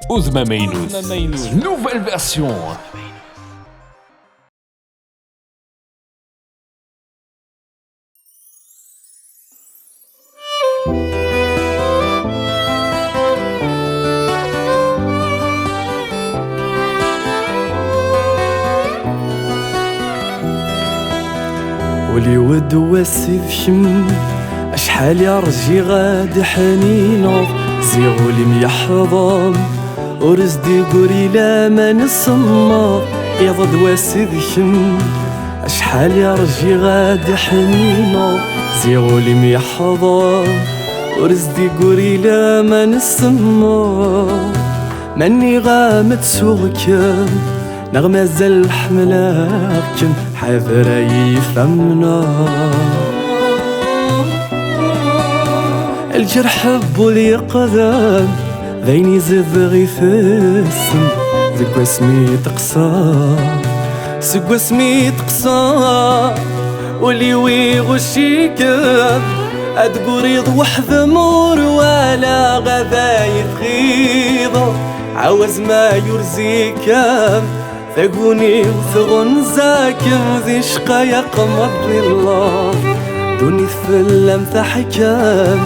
Ozma Mainus, nouvelle version. ولي ود واسي ذكم اشحال يا رجي غادي حنينو زيغولي ميحضن ورزدي قوري لا ما نسمى يضد واسي ذكم اشحال يا رجي غادي حنينو زيغولي ميحضن ورزدي قوري لا ما نسمى مني غامت سوغكم نغمة زل حملاكم حذرا يفهمنا الجرح بولي قدام ذيني زد غيثسم ذك اسمي تقصى سق اسمي تقصى ولي ويغشيكم أدقريض وحذ مور ولا غذا يتغيض عاوز ما يرزيكم ثقوني وثغن زاكم ذي شقايا قمر الله دوني ثلم ثحكم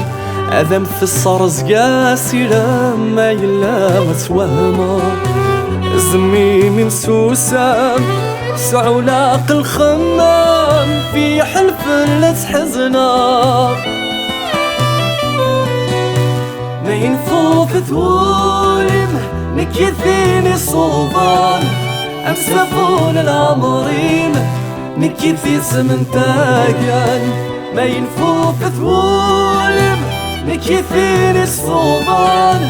أذم في الصرز قاسي لما يلا متوهمة زمي من سوسام سعولاق الخمام في حلف لا تحزنا ما ينفوف تولم نكيثيني صوبان أمسفون العمرين نكيثي سمنتاقان ما ينفوف تولم نكيثيني صوبان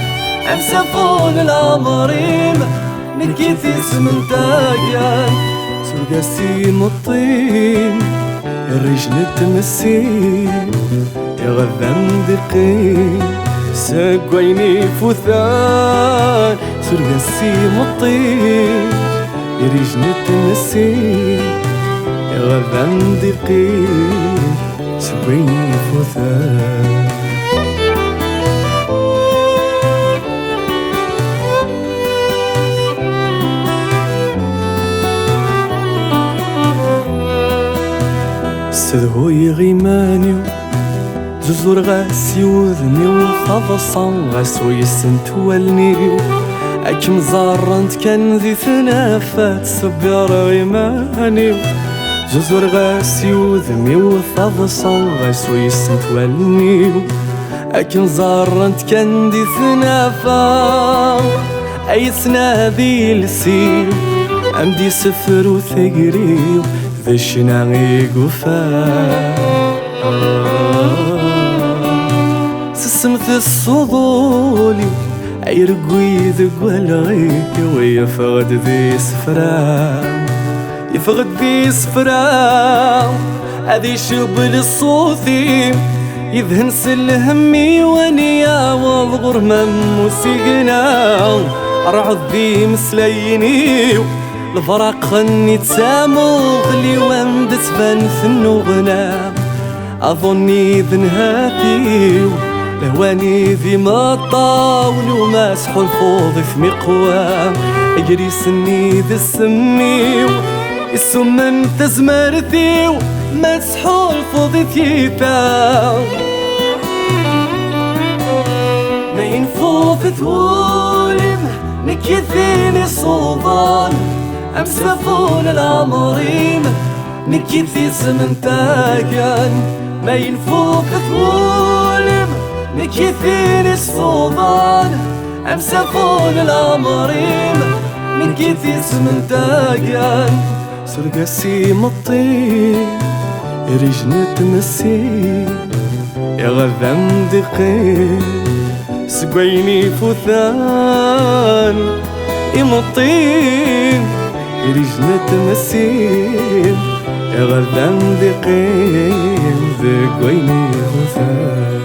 أمسفون العمرين نكيثي سمنتاقان سرقاسي مطين الرجل التمسين يا غذام دقين سقويني فوثان سرقاسي مطين يريجن التمسين يا غذام دقين سقويني فوثان سذهو يغيمانيو زوزور غاسي وذني وفضصان غاسو يسنت والنيو أكم زارنت كان ذي ثنافات سبير غيمانيو زوزور غاسي وذني وفضصان غاسو يسنت والنيو أكم زارنت كان ذي ثنافات أي سنادي لسيو عندي سفر وثقريو ذي شناغي قفا سسمت الصدولي عيرقوي ذق والغي ويفغد ذي سفرام يفغد ذي سفرام هذي شبل الصوثي يذهن سل همي ونيا والغرمم وسيقنا رعض ذي مسليني الفراق خني تسامغ لي وندت بنث النغنام أظني ذنهاتي لهواني ذي مطاول وماسح الفوض في مقوام أجري سني ذي السمي السم انت زمرتي وماسح الفوض ثيثام ما ينفوف تولم نكيثيني صوبان أمسفون العمرين نكيثي سمنتاقان ما ينفوق تولم نكيثيني صوبان أمسفون العمرين نكيثي سمنتاقان سرقاسي مطين رجن تمسين يا غذام دقين سقويني فوثان يمطين يريجنا تمسين يا غذام دقين ذقويني فوثان